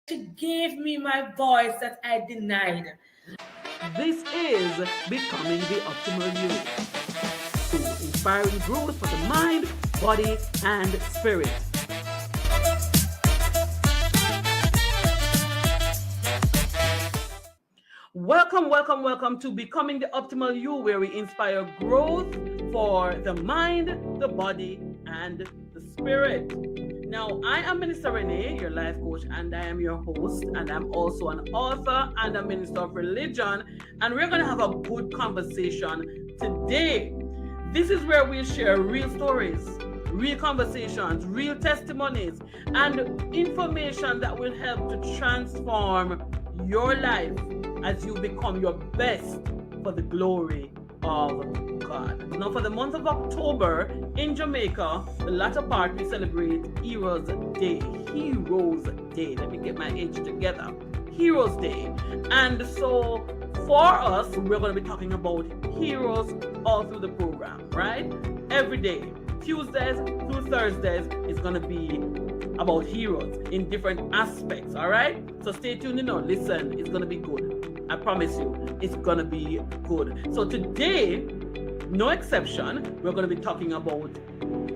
She gave me my voice that I denied. This is Becoming the Optimal You. Inspiring growth for the mind, body, and spirit. Welcome to Becoming the Optimal You, where we inspire growth for the mind, the body, and the spirit. Now, I am Minister Renae, your life coach, and I am your host, and I'm also an author and a minister of religion, and we're going to have a good conversation today. This is where we share real stories, real conversations, real testimonies, and information that will help to transform your life as you become your best for the glory of God. Now, for the month of October in Jamaica, the latter part, we celebrate Heroes Day. Heroes Day. Let me get my H together. Heroes Day. And so for us, we're going to be talking about heroes all through the program, right? Every day, Tuesdays through Thursdays, is going to be about heroes in different aspects, all right? So stay tuned, listen, it's going to be good. I promise you, it's going to be good. So today, no exception, we're going to be talking about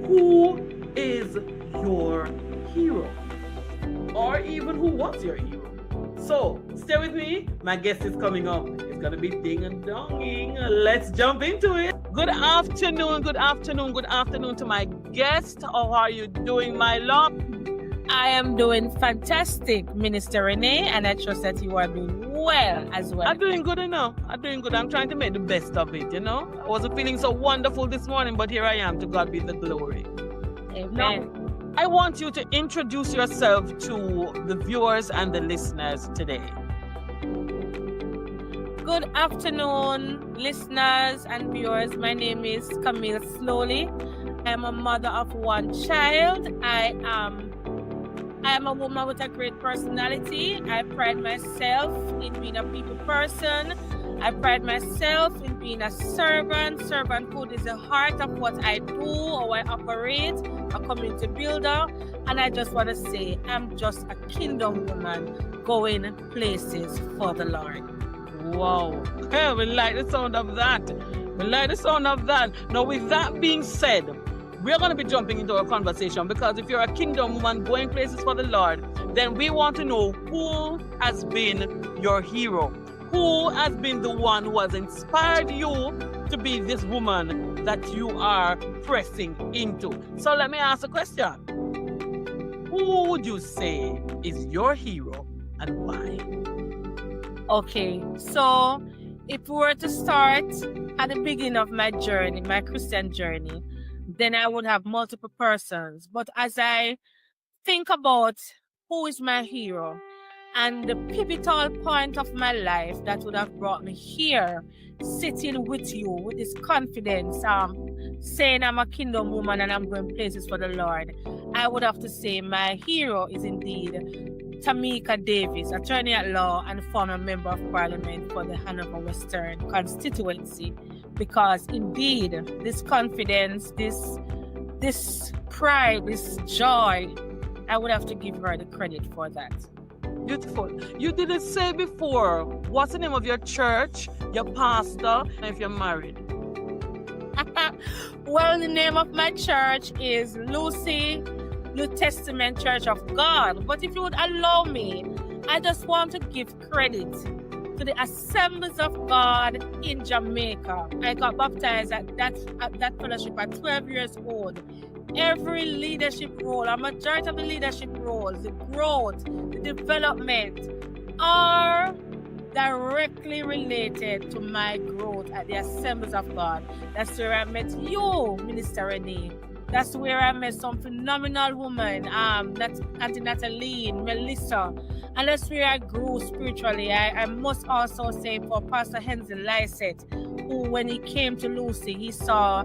who is your hero, or even who was your hero. So stay with me. My guest is coming up. It's going to be ding and donging. Let's jump into it. Good afternoon to my guest. How are you doing, my love? I am doing fantastic, Minister Renae, and I trust that you are doing well as well. I'm doing good enough. I'm trying to make the best of it, I wasn't feeling so wonderful this morning, but here I am. To God be the glory. Amen. Now, I want you to introduce yourself to the viewers and the listeners today. Good afternoon, listeners and viewers. My name is Camille Slowly. I am a mother of one child. I am a woman with a great personality. I pride myself in being a people person. I pride myself in being a servant. Servanthood is the heart of what I do, how I operate, a community builder. And I just want to say, I'm just a kingdom woman going places for the Lord. Wow. Hey, we like the sound of that. Now, with that being said, we're going to be jumping into a conversation, because if you're a kingdom woman going places for the Lord, then we want to know who has been your hero. Who has been the one who has inspired you to be this woman that you are pressing into? So let me ask a question. Who would you say is your hero and why? Okay, so if we were to start at the beginning of my journey, my Christian journey, then I would have multiple persons. But as I think about who is my hero and the pivotal point of my life that would have brought me here, sitting with you with this confidence, saying I'm a kingdom woman and I'm going places for the Lord, I would have to say my hero is indeed Tamika Davis, attorney at law and former member of parliament for the Hanover Western constituency. Because indeed, this confidence, this pride, this joy, I would have to give her the credit for that. Beautiful. You didn't say before, what's the name of your church, your pastor, and if you're married? Well, the name of my church is Lucy New Testament Church of God. But if you would allow me, I just want to give credit to the Assemblies of God in Jamaica. I got baptized at that fellowship at 12 years old. Every leadership role, a majority of the leadership roles, the growth, the development are directly related to my growth at the Assemblies of God. That's where I met you, Minister Renae. That's where I met some phenomenal women, that's Auntie Natalie, Melissa, and that's where I grew spiritually. I must also say for Pastor Henzel Lysett, who when he came to Lucy, he saw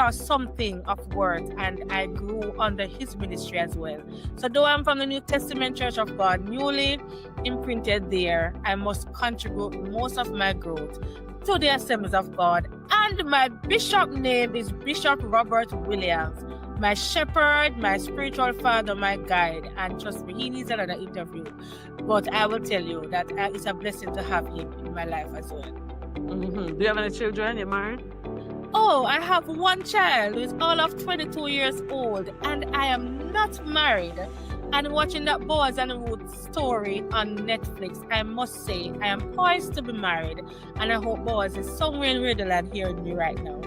something of worth, and I grew under his ministry as well. So though I'm from the New Testament Church of God, newly imprinted there, I must contribute most of my growth to the Assemblies of God. And my bishop name is Bishop Robert Williams. my shepherd, my spiritual father, my guide. And trust me, he needs another interview. But I will tell you that it's a blessing to have him in my life as well. Do you have any children? You're married? Oh, I have one child who is all of 22 years old, and I am not married. And watching that Boaz and Ruth story on Netflix, I must say I am poised to be married, and I hope Boaz is somewhere in Redland hearing me right now.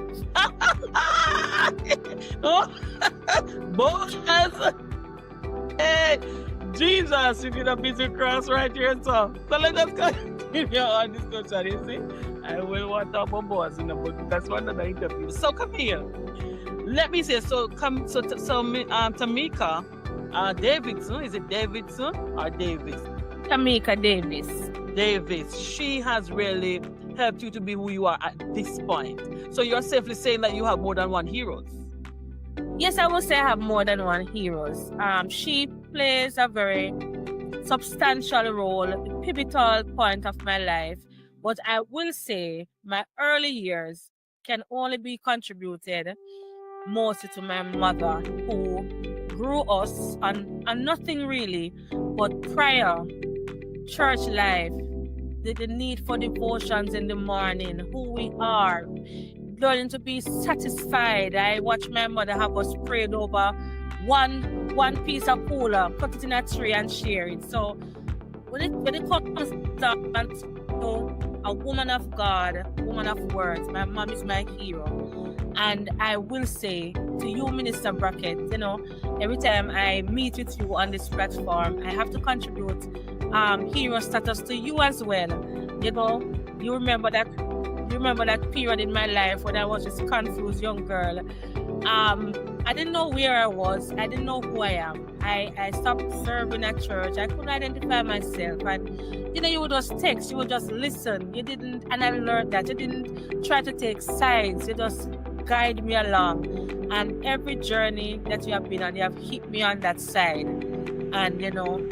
Boaz! Hey, Jesus, you did a busy cross right here, so let us continue on this discussion, you see? I will want to talk about Boaz in the book. That's one of the interview. So come here. Let me say, Tamika Davidson, is it Davidson or Davis? Tamika Davis. Davis. She has really helped you to be who you are at this point. So you're safely saying that you have more than one heroes? Yes, I would say I have more than one heroes. She plays a very substantial role, a pivotal point of my life. But I will say my early years can only be contributed mostly to my mother, who grew us on nothing really but prayer, church life, the need for devotions in the morning, who we are, learning to be satisfied. I watched my mother have us prayed over one piece of cooler, put it in a tray and share it. So when it comes to a woman of God, woman of words, my mom is my hero. And I will say to you, Minister Brackett, every time I meet with you on this platform, I have to contribute hero status to you as well. You remember that period in my life when I was this confused young girl. I didn't know where I was. I didn't know who I am. I stopped serving at church. I couldn't identify myself. And you would just text, you would just listen. You didn't, and I learned that you didn't try to take sides. You just guide me along. And every journey that you have been on, you have hit me on that side. And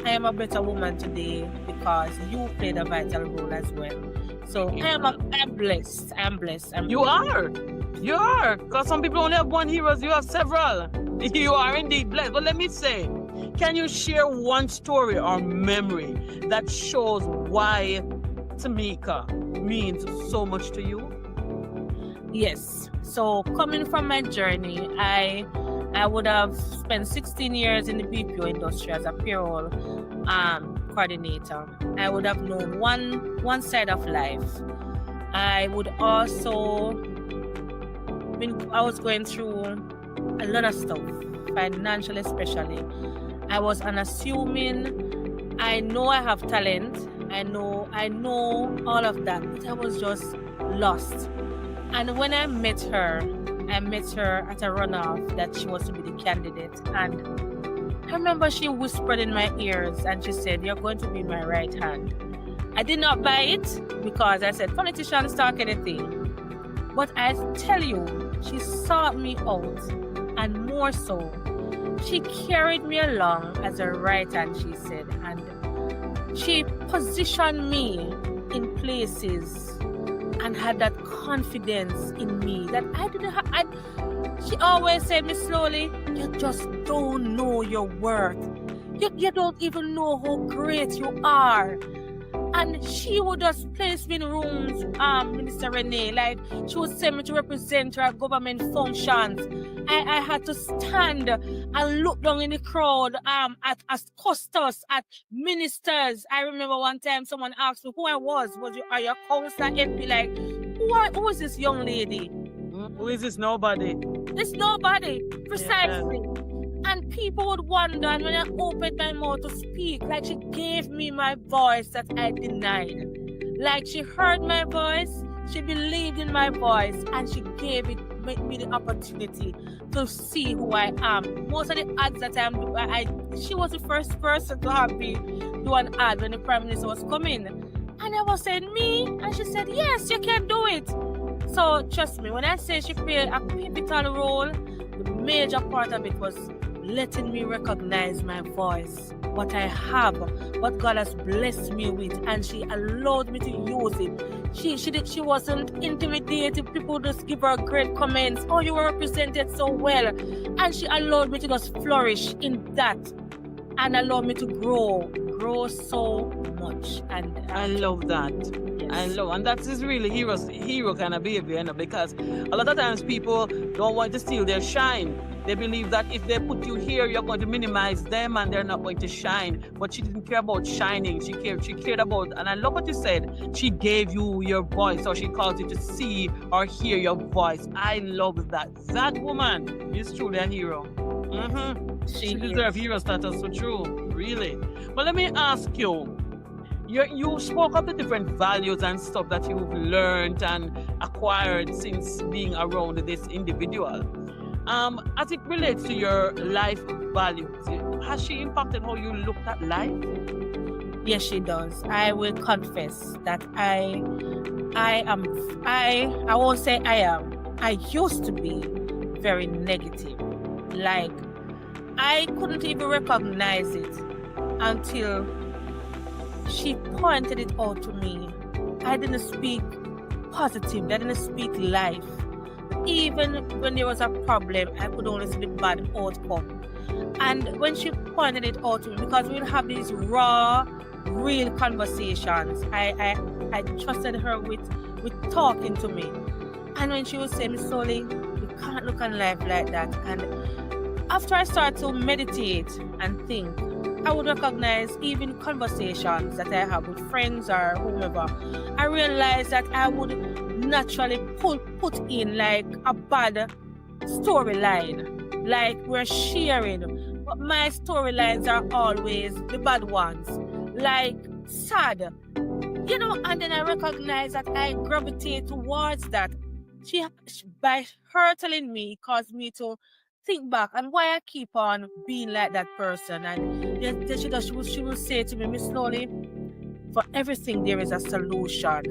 I am a better woman today because you played a vital role as well. So I'm blessed. I'm blessed. You are. Because some people only have one hero. You have several. You are indeed blessed. But let me say, can you share one story or memory that shows why Tamika means so much to you? Yes. So coming from my journey, I would have spent 16 years in the BPO industry as a payroll coordinator. I would have known one side of life. I would also I was going through a lot of stuff, financially especially. I was unassuming. I know I have talent. I know all of that, but I was just lost. And when I met her at a runoff that she was to be the candidate. And I remember she whispered in my ears and she said, "You're going to be my right hand." I did not buy it because I said, politicians talk anything. But I tell you, she sought me out, and more so, she carried me along as a right hand, she said, and she positioned me in places and had that confidence in me that I didn't have. She always said me slowly, "You just don't know your worth. You don't even know how great you are." And she would just place me in rooms, Minister Renae, like she would send me to represent her at government functions. I had to stand and look down in the crowd at custos, at ministers. I remember one time someone asked me who I was. Are you a counselor, MP? Like, who is this young lady? Who is this nobody? This nobody, precisely. Yeah. And people would wonder, and when I opened my mouth to speak, like she gave me my voice that I denied. Like she heard my voice, she believed in my voice, and she gave me the opportunity to see who I am. Most of the ads that she was the first person to have me do an ad when the Prime Minister was coming. And I was saying, "Me?" And she said, "Yes, you can do it." So trust me, when I say she played a pivotal role, the major part of it was letting me recognize my voice, what I have, what God has blessed me with, and she allowed me to use it. She wasn't intimidated. People just give her great comments. Oh, you were represented so well. And she allowed me to just flourish in that and allowed me to grow so much. And I love that. yes. And that is really hero kind of behavior, you know, because a lot of times people don't want to steal their shine. They believe that if they put you here, you're going to minimize them and they're not going to shine. But she didn't care about shining. She cared about, and I love what you said, she gave you your voice, or she caused you to see or hear your voice. I love that. That woman is truly a hero. She deserves hero status, so true, really. But let me ask you, you spoke of the different values and stuff that you've learned and acquired since being around this individual. As it relates to your life values, has she impacted how you looked at life? Yes, she does. I will confess that I won't say I am. I used to be very negative. Like, I couldn't even recognize it until she pointed it out to me. I didn't speak positive. I didn't speak life. Even when there was a problem, I could only see the bad outcome. And when she pointed it out to me, because we'll have these raw, real conversations, I trusted her with talking to me. And when she would say, Miss Soli, you can't look on life like that. And after I started to meditate and think, I would recognize even conversations that I have with friends or whomever. I realized that I would naturally put in like a bad storyline, like we're sharing, but my storylines are always the bad ones, like sad, you know. And then I recognize that I gravitate towards that. She by her telling me, caused me to think back and why I keep on being like that person. And then she will say to me, Miss Slowly, for everything there is a solution.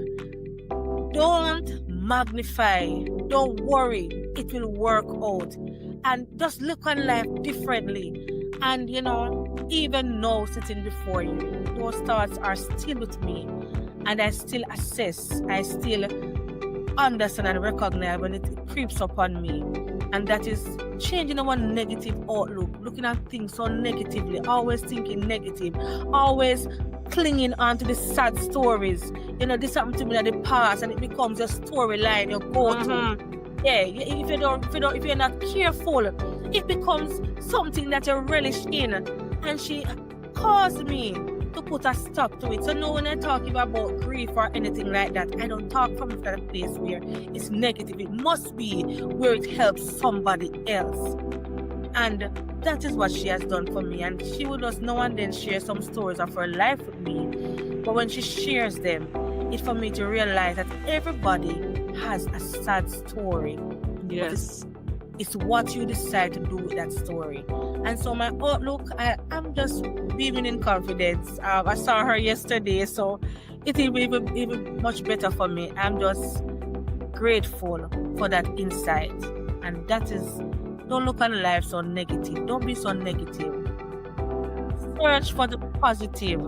Don't magnify, don't worry, it will work out. And just look on life differently. And you know, even now sitting before you, those thoughts are still with me. And I still assess, I still understand and recognize when it creeps upon me. And that is changing our negative outlook, looking at things so negatively, always thinking negative, always clinging on to the sad stories. You know, this happened to me in the past, and it becomes a storyline you go to. Yeah, if you're not careful, it becomes something that you relish in. And she caused me to put a stop to it. So now when I talk about grief or anything like that, I don't talk from that place where it's negative. It must be where it helps somebody else. And that is what she has done for me. And she will just now and then share some stories of her life with me. But when she shares them, it's for me to realize that everybody has a sad story. Yes. It's what you decide to do with that story. And so my outlook, I'm just beaming in confidence. I saw her yesterday, so it will be even much better for me. I'm just grateful for that insight. And that is, don't look on life so negative. Don't be so negative. Search for the positive.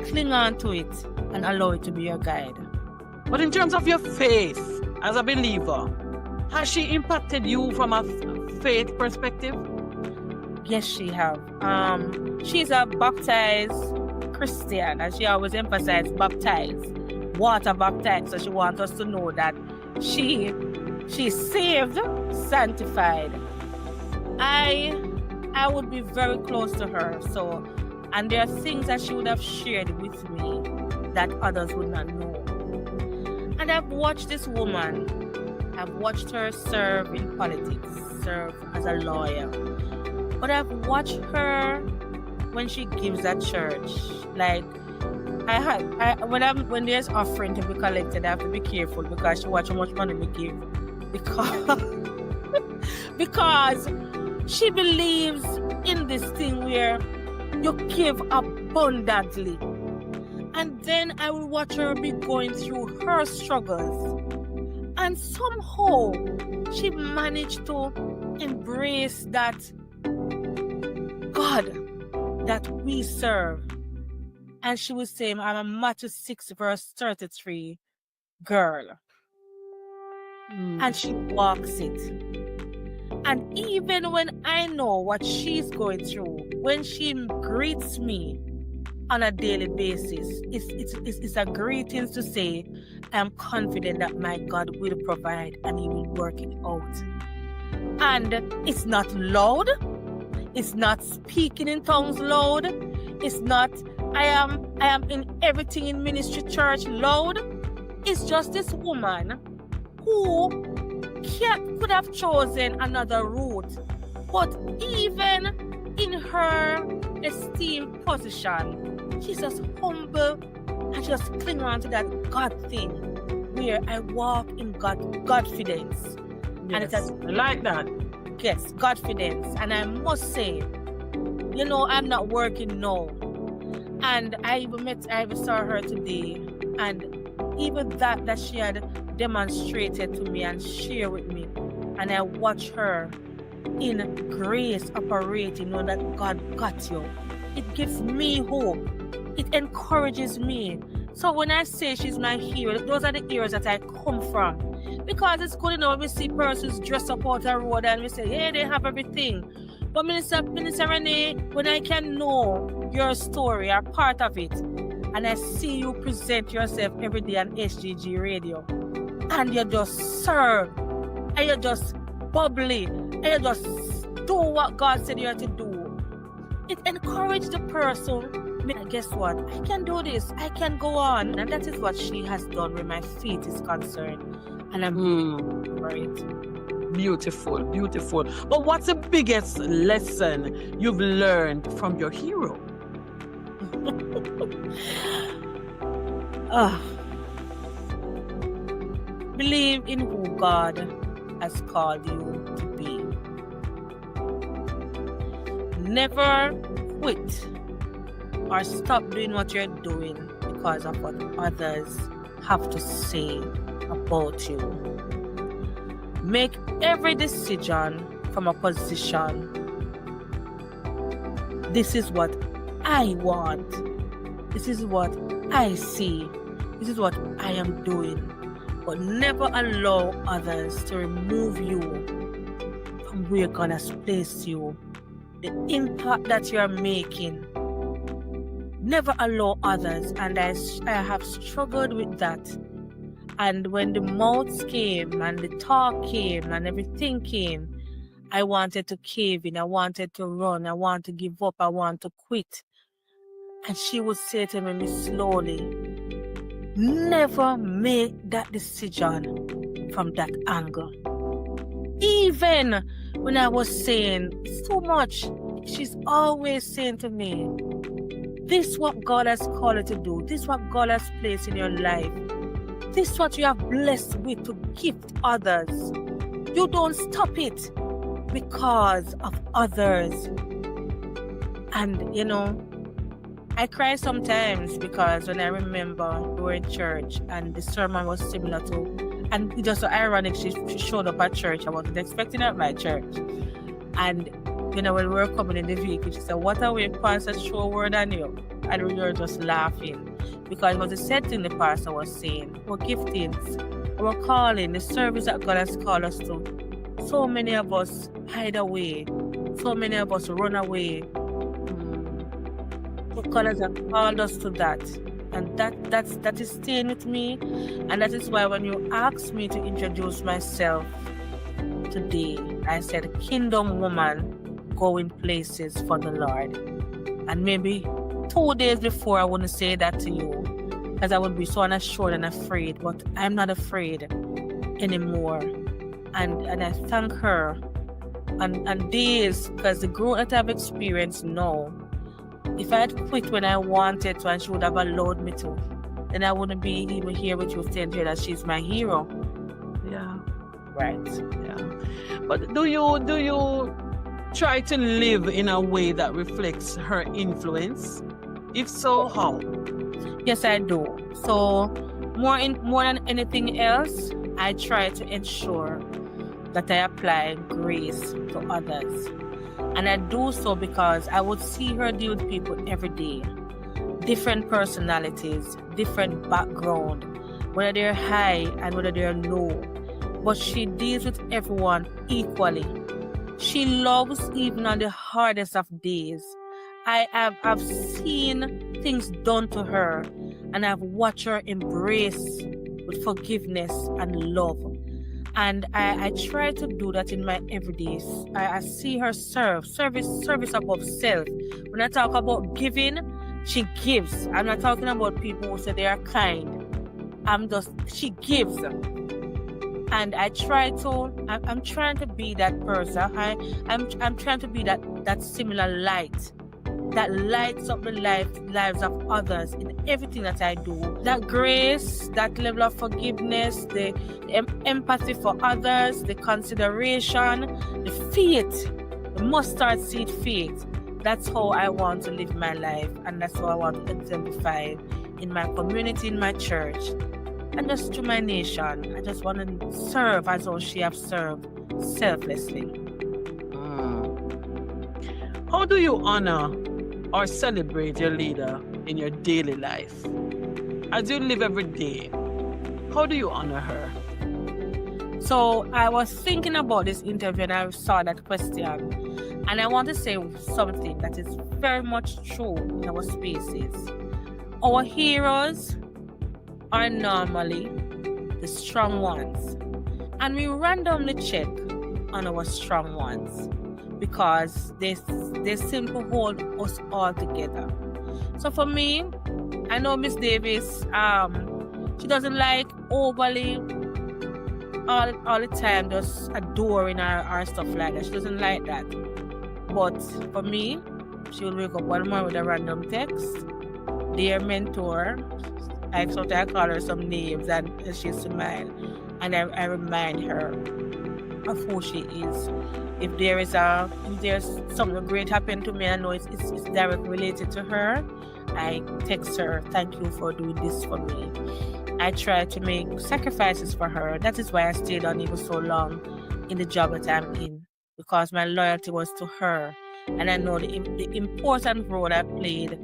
Cling on to it and allow it to be your guide. But in terms of your faith as a believer, has she impacted you from a faith perspective? Yes, she have. She's a baptized Christian, and she always emphasizes baptized, water baptized. So she wants us to know that she's saved, sanctified. I would be very close to her. So, and there are things that she would have shared with me that others would not know. And I've watched this woman. I've watched her serve in politics, serve as a lawyer. But I've watched her when she gives at church. Like, when there's offering to be collected, I have to be careful because she watch how much money we give. Because she believes in this thing where you give abundantly. And then I will watch her be going through her struggles. And somehow she managed to embrace that God that we serve. And she was saying, I'm a Matthew 6 verse 33 girl. And she walks it. And even when I know what she's going through, when she greets me on a daily basis, it's a greetings to say, I'm confident that my God will provide and He will work it out. And it's not loud. It's not speaking in tongues loud. It's not, I am in everything in ministry church loud. It's just this woman who could have chosen another route. But even in her esteemed position, she's just humble and just cling on to that God thing where I walk in Godfidence. Yes, and it's I like that. Yes, Godfidence. And I must say, I'm not working now. And I even saw her today, and even that she had demonstrated to me and shared with me, and I watch her in grace operating, that God got you. It gives me hope. It encourages me. So when I say she's my hero, those are the heroes that I come from. Because it's good when we see persons dressed up out the road and we say, hey, they have everything. But Minister Renae, when I can know your story or part of it, and I see you present yourself every day on SGG radio, and you just serve, and you just bubbly, and you just do what God said you have to do, it encourages the person. Guess what? I can do this. I can go on. And that is what she has done where my faith is concerned. And I'm grateful for it. Beautiful, beautiful. But what's the biggest lesson you've learned from your hero? Believe in who God has called you to be. Never quit or stop doing what you're doing because of what others have to say about you. Make every decision from a position. This is what I want. This is what I see. This is what I am doing. But never allow others to remove you from where God has placed you. The impact that you are making. Never allow others. And I have struggled with that. And when the mouths came and the talk came and everything came, I wanted to cave in. I wanted to run. I want to give up. I want to quit. And she would say to me slowly, never make that decision from that angle. Even when I was saying, it's too much, she's always saying to me, this is what God has called you to do. This is what God has placed in your life. This is what you are blessed with to gift others. You don't stop it because of others. And I cry sometimes because when I remember we were in church and the sermon was similar to, and it just so ironic, she showed up at church. I wasn't expecting her at my church. And when we were coming in the vehicle, she said, what a way pastor show a word on you. And we were just laughing because it was the same thing the pastor was saying. Our giftings, our calling, the service that God has called us to. So many of us hide away. So many of us run away. But God has called us to that. And that is staying with me. And that is why when you asked me to introduce myself today, I said, kingdom woman going places for the Lord. And maybe 2 days before I wouldn't say that to you because I would be so unassured and afraid, but I'm not afraid anymore. And I thank her and days, because the growth that I've experienced now, if I had quit when I wanted to and she would have allowed me to, then I wouldn't be even here with you saying to her that she's my hero. Yeah. Right. Yeah. But do you try to live in a way that reflects her influence? If so, how? Yes, I do. So more than anything else, I try to ensure that I apply grace to others. And I do so because I would see her deal with people every day. Different personalities, different background, whether they're high and whether they're low. But she deals with everyone equally. She loves even on the hardest of days. I've seen things done to her, and I've watched her embrace with forgiveness and love. And I try to do that in my everydays. I see her service above self. When I talk about giving, she gives. I'm not talking about people who say they are kind. She gives. And I'm trying to be that person. I'm trying to be that similar light that lights up the lives of others in everything that I do. That grace, that level of forgiveness, the empathy for others, the consideration, the faith, the mustard seed faith. That's how I want to live my life, and that's how I want to exemplify in my community, in my church, and just to my nation. I just want to serve as though she have served selflessly. How do you honor or celebrate your leader in your daily life? As you live every day, how do you honor her? So I was thinking about this interview and I saw that question, and I want to say something that is very much true in our spaces. Our heroes are normally the strong ones, and we randomly check on our strong ones because they seem to hold us all together. So for me, I know Miss Davis, she doesn't like overly all the time just adoring our stuff like that. She doesn't like that. But for me, she will wake up one morning with a random text. Dear mentor, I call her some names and she smiles, and I remind her of who she is. If there's something great happened to me, I know it's directly related to her, I text her, thank you for doing this for me. I try to make sacrifices for her. That is why I stayed on even so long in the job that I'm in, because my loyalty was to her, and I know the important role I played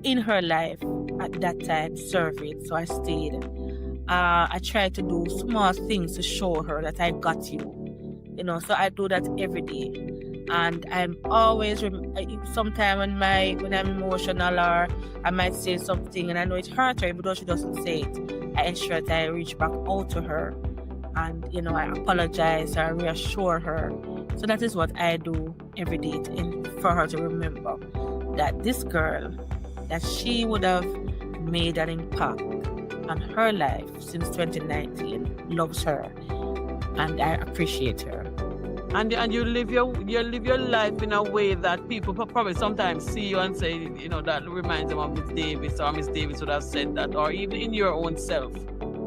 in her life at that time, serve it. So I stayed. I tried to do small things to show her that I got you. So I do that every day. And I'm always, sometimes when I'm emotional or I might say something and I know it hurt her, even though she doesn't say it, I ensure that I reach back out to her and, I apologize or reassure her. So that is what I do every day for her to remember that this girl, that she would have made an impact on her life since 2019, loves her, and I appreciate her. And you live your life in a way that people probably sometimes see you and say, that reminds them of Miss Davis, or Miss Davis would have said that, or even in your own self,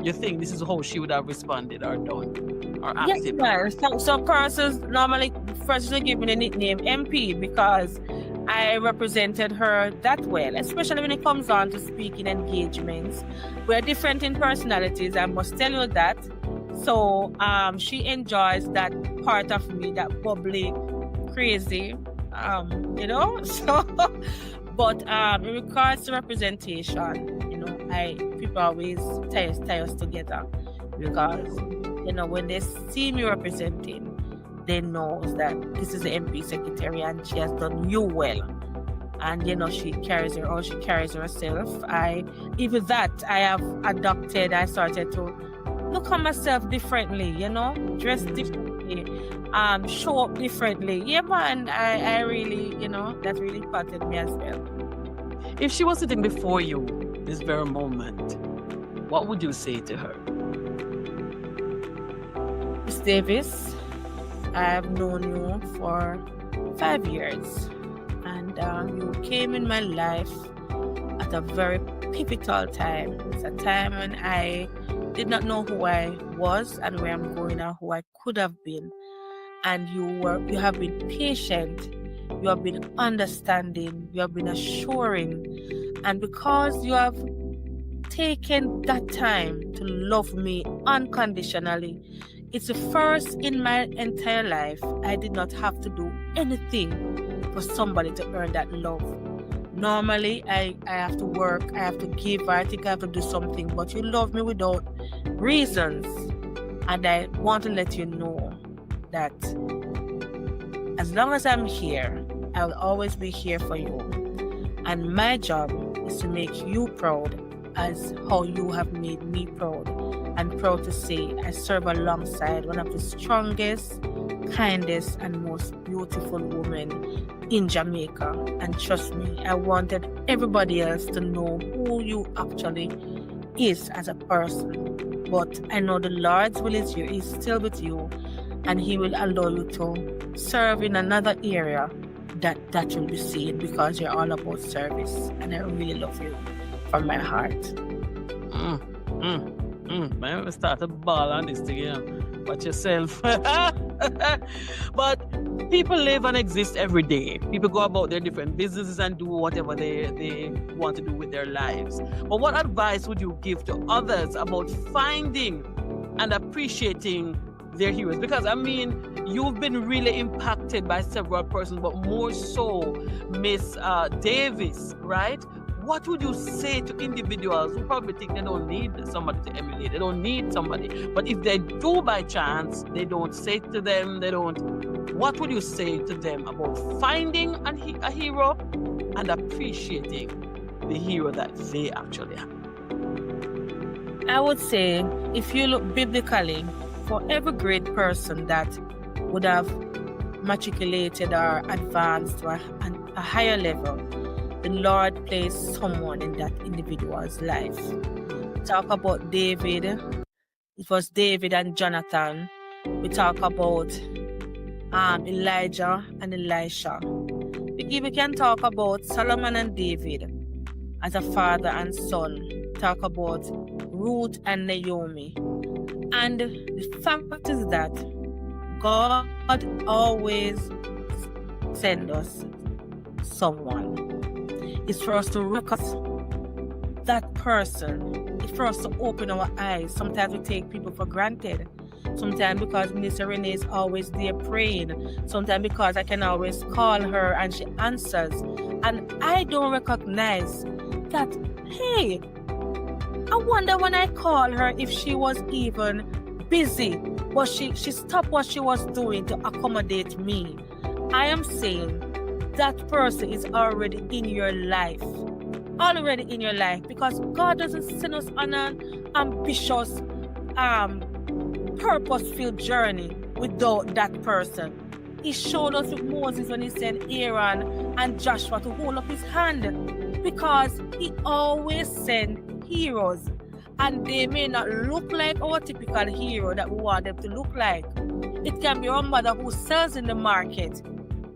you think this is how she would have responded or done or acted. Yes, some persons normally first give me the nickname MP because I represented her that well, especially when it comes on to speaking engagements. We're different in personalities, I must tell you that. So she enjoys that part of me, that bubbly, crazy, So, but in regards to representation, people always tie us together because, when they see me representing, they know that this is the MP secretary and she has done you well. And, she carries herself. I have adopted, I started to look at myself differently, dress differently, show up differently. Yeah, man, I really, that really impacted me as well. If she was sitting before you this very moment, what would you say to her? Miss Davis, I have known you for 5 years, and you came in my life at a very pivotal time. It's a time when I did not know who I was and where I'm going or who I could have been. And you have been patient, you have been understanding, you have been assuring. And because you have taken that time to love me unconditionally, It's the first in my entire life I did not have to do anything for somebody to earn that love. Normally, I have to work, I have to give, I think I have to do something, but you love me without reasons. And I want to let you know that as long as I'm here, I will always be here for you. And my job is to make you proud as how you have made me proud. And proud to say I serve alongside one of the strongest, kindest, and most beautiful women in Jamaica. And trust me, I wanted everybody else to know who you actually is as a person. But I know the Lord's will is here, He's still with you, and He will allow you to serve in another area that will be seen, because you're all about service. And I really love you from my heart. Man, we start a ball on this thing, you know. Watch yourself. But people live and exist every day. People go about their different businesses and do whatever they want to do with their lives. But what advice would you give to others about finding and appreciating their heroes? Because I mean, you've been really impacted by several persons, but more so Miss Davis, right? What would you say to individuals who probably think they don't need somebody to emulate, they don't need somebody, but if they do by chance, they don't say to them, what would you say to them about finding a hero and appreciating the hero that they actually have? I would say, if you look biblically, for every great person that would have matriculated or advanced to a higher level, the Lord placed someone in that individual's life. Talk about David. It was David and Jonathan. We talk about Elijah and Elisha. We can talk about Solomon and David as a father and son. Talk about Ruth and Naomi. And the fact is that God always sends us someone. It's for us to recognize that person. It's for us to open our eyes. Sometimes we take people for granted. Sometimes because Minister Renae is always there praying. Sometimes because I can always call her and she answers. And I don't recognize that, hey, I wonder when I call her if she was even busy. But she stopped what she was doing to accommodate me. I am saying that person is already in your life. Already in your life. Because God doesn't send us on an ambitious, purpose-filled journey without that person. He showed us with Moses when he sent Aaron and Joshua to hold up his hand. Because he always sent heroes. And they may not look like our typical hero that we want them to look like. It can be our mother who sells in the market.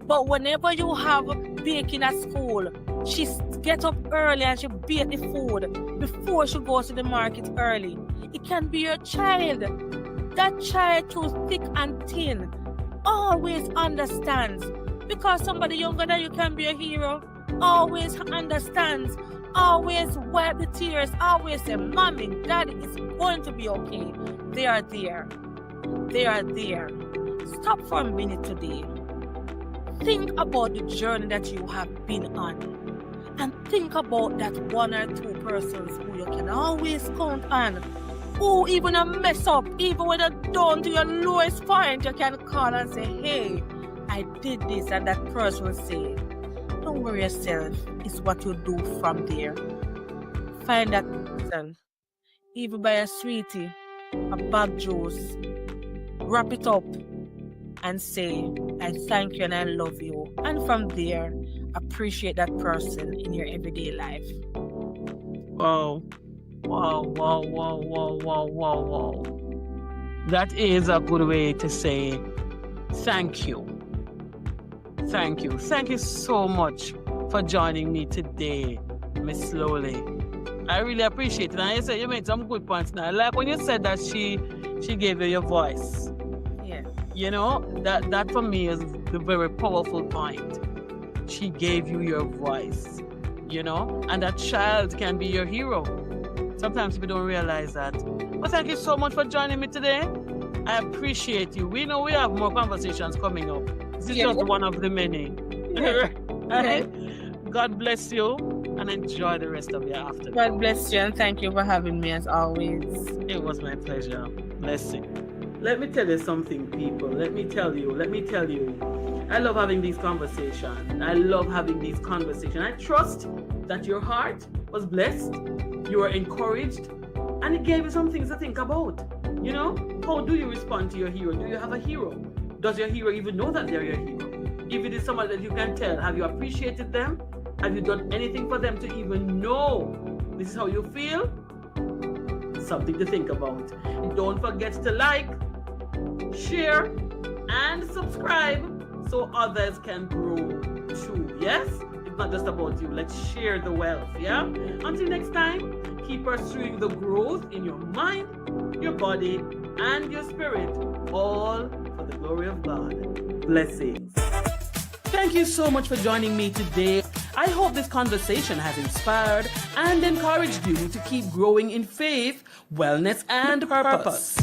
But whenever you have baking at school, she gets up early and she bake the food before she goes to the market early. It can be your child. That child, through thick and thin, always understands. Because somebody younger than you can be a hero, always understands, always wipe the tears, always say, Mommy, Daddy, it's going to be okay. They are there. They are there. Stop for a minute today. Think about the journey that you have been on. And think about that one or two persons who you can always count on. Who even a mess up, even when you're down to your lowest point, you can call and say, hey, I did this, and that person will say, don't worry yourself, it's what you do from there. Find that person, even buy a sweetie, a bag juice, wrap it up, and say, I thank you and I love you. And from there, appreciate that person in your everyday life. Wow. Wow, wow, wow, wow, wow, wow, wow. That is a good way to say thank you. Thank you. Thank you so much for joining me today, Miss Slowly. I really appreciate it. And you said you made some good points now. Like when you said that she gave you your voice. Yeah. You know, that for me is the very powerful point. She gave you your voice, you know, and that child can be your hero. Sometimes people don't realize that. But thank you so much for joining me today. I appreciate you. We know we have more conversations coming up. This is just one of the many. God bless you and enjoy the rest of your afternoon. God bless you and thank you for having me as always. It was my pleasure. Blessing. Let me tell you something, people. Let me tell you. I love having these conversations. I trust that your heart was blessed, you were encouraged, and it gave you some things to think about. You know, how do you respond to your hero? Do you have a hero? Does your hero even know that they're your hero? If it is someone that you can tell, have you appreciated them? Have you done anything for them to even know this is how you feel? Something to think about. And don't forget to like, share, and subscribe so others can grow too. Yes? It's not just about you. Let's share the wealth. Yeah? Until next time, keep pursuing the growth in your mind, your body, and your spirit, all for the glory of God. Blessings. Thank you so much for joining me today. I hope this conversation has inspired and encouraged you to keep growing in faith, wellness, and purpose.